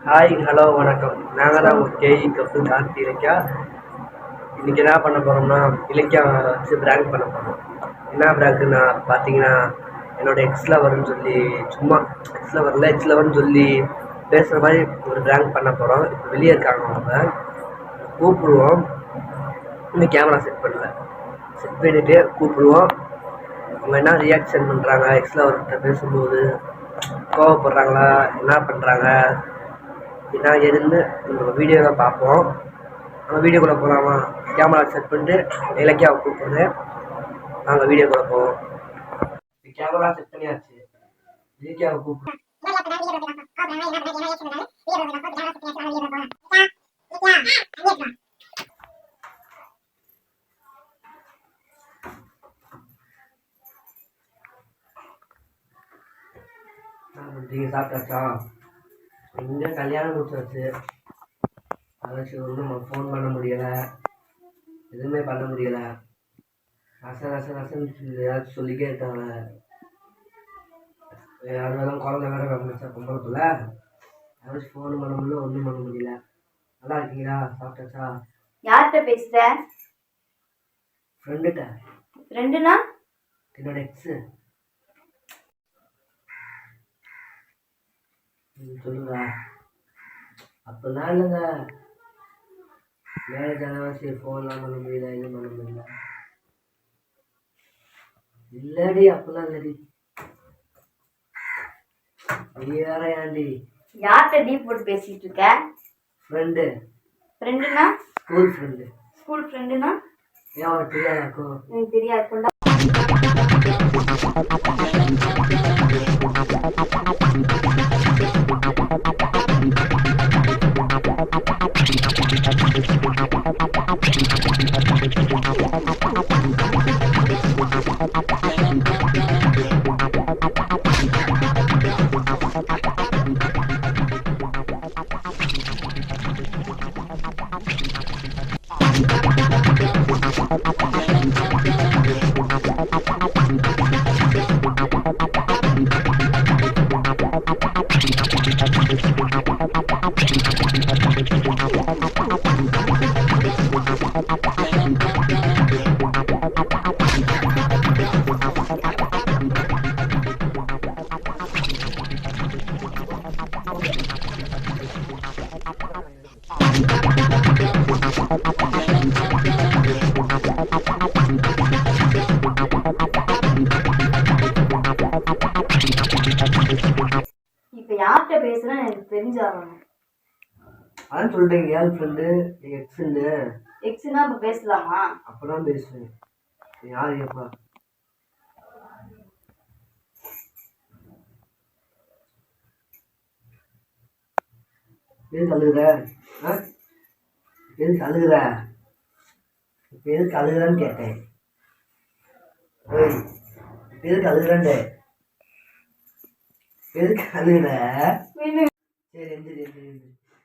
Hi, hello, வணக்கம். நாங்கள் தான் உங்கள் கேஇ கப்பு கார்த்தி இலக்கியா. இன்றைக்கி என்ன பண்ண போகிறோம்னா, இலக்கியா வச்சு பிராங்க் பண்ண போகிறோம். என்ன பிராங்க்குன்னா பார்த்தீங்கன்னா, என்னோடய எக்ஸ் லவர்னு சொல்லி சும்மா எக்ஸ் லவர்னு சொல்லி பேசுகிற மாதிரி ஒரு பிராங்க் பண்ண போகிறோம். இப்போ வெளியே இருக்காங்க அவங்க. கூப்பிடுவோம். இன்னும் கேமரா செட் பண்ணல. செட் பண்ணிவிட்டு கூப்பிடுவோம். அவங்க என்ன ரியாக்ஷன் பண்ணுறாங்க, எக்ஸ் லவர்கிட்ட பேசும்போது கோவப்படுறாங்களா, என்ன பண்ணுறாங்க, என்ன ஏதுன்னு நம்ம வீடியோவில் பார்ப்போம். நம்ம வீடியோக்குள்ளே போகலாமா? கேமரா செட் பண்ணிட்டு இலக்கியாவை கூப்பிடுறேன். நாங்கள் வீடியோக்குள்ளே போவோம். கேமரா செட் பண்ணியாச்சு. இலக்கியாவை கூப்பிடு. நீங்கள் சாப்பிட்டாச்சா? இங்கே கல்யாணம் முடிச்சாச்சு. அதாச்சும் ஒன்றும் நம்ம ஃபோன் பண்ண முடியலை, எதுவுமே பண்ண முடியலை. நசன்னு ஏதாச்சும் சொல்லிக்கிட்டே இருக்காங்க. அது வேறு குழந்தை வேறு வந்துச்சா பொம்பளைக்குள்ள, ஏதாச்சும் ஃபோன் பண்ண முடியல, ஒன்றும் பண்ண முடியல. நல்லா இருக்கீங்களா? சாப்பிட்டாச்சா? யார்கிட்ட பேசுற? ஃப்ரெண்டுகிட்ட. ஃப்ரெண்டுனா? என்னோட எக்ஸு. சொல்லுங்க. அப்படிலாம் இல்லைங்க, மேரேஜ் ஆனால் சரி ஃபோன்லாம் பண்ண முடியல, எதுவும் பண்ண முடியல. இல்லடி, அப்படிலாம் இல்லடி. நீ வேற ஏன்டி? யார்கிட்ட டீப் போட்டு பேசிட்டு இருக்க? ஃப்ரெண்டு. ஃப்ரெண்டுனா? School friend. ஸ்கூல் ஃப்ரெண்டுனா? ஏன் அவனுக்கு தெரியாதாக்கும்? எனக்கு தெரியாது. இப்ப யார்கிட்ட பேசுறேன்னு எனக்கு தெரிஞ்சாகணும். அதான் சொல்றேன், கேர்ள் ஃப்ரெண்டு எக்ஸுன்னு. எக்ஸ்னா இப்ப பேசலாமா? அப்பதான் பேசுவேன். யாரு கேப்பா? எதுக்கு அழுகுற? எதுக்கு அழுகுற? எதுக்கு அழுகுறன்னு கேட்டேன். எதுக்கு அழுகுறேன்டே? எதுக்கு அழுகுற? சரி எந்திரி.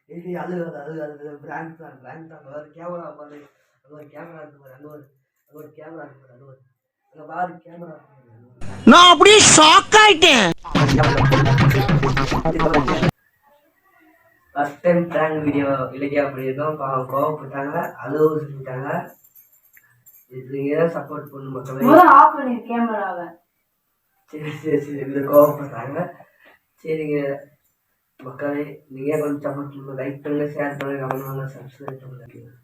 எதுக்கு அழுகுறது? பிராங்க் தான். அங்கே ஒரு கேமரா பாரு, அங்கே ஒரு கேமரா இருக்கு பாரு, அங்கே ஒரு கேமரா இருக்கு பாரு, அங்கே பாரு கேமரா இருக்கு. நான் அப்படியே ஷாக் ஆயிட்டேன். First time prank video Ilakkiya பண்ணியிருக்கோம். கோவப்பட்டாங்க, அழுவ சொல்லிட்டாங்க. இதுக்கு சப்போர்ட் பண்ணு மக்களே. ஆஃப் பண்ணி கேமராவை. சரி இது கோவப்படுறாங்க. சரிங்க மக்களே, நீங்கள் கொஞ்சம் சப்போர்ட் பண்ணுங்க. லைக் பண்ணுங்கள், ஷேர் பண்ணுங்கள், கமெண்ட் பண்ணுங்கள், சப்ஸ்கிரைப் பண்ணுங்கள்.